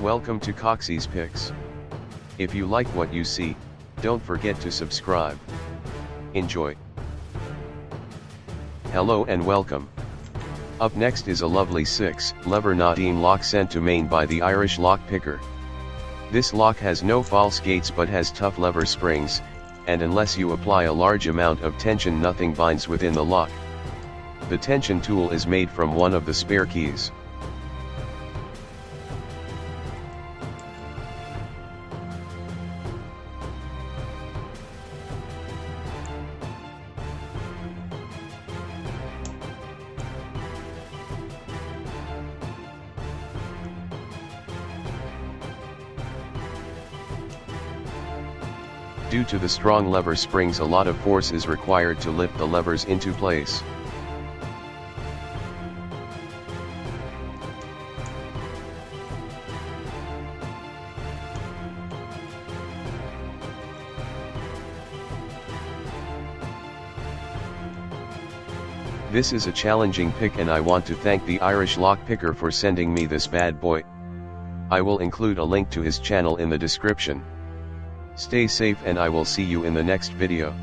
Welcome to Coxie's Picks. If you like what you see, don't forget to subscribe. Enjoy. Hello and welcome. Up next is a lovely 6-lever Nadeem Lock sent to Maine by the Irish Lockpicker. This lock has no false gates but has tough lever springs, and unless you apply a large amount of tension nothing binds within the lock. The tension tool is made from one of the spare keys. Due to the strong lever springs, a lot of force is required to lift the levers into place. This is a challenging pick and I want to thank the Irish Lockpicker for sending me this bad boy. I will include a link to his channel in the description. Stay safe and I will see you in the next video.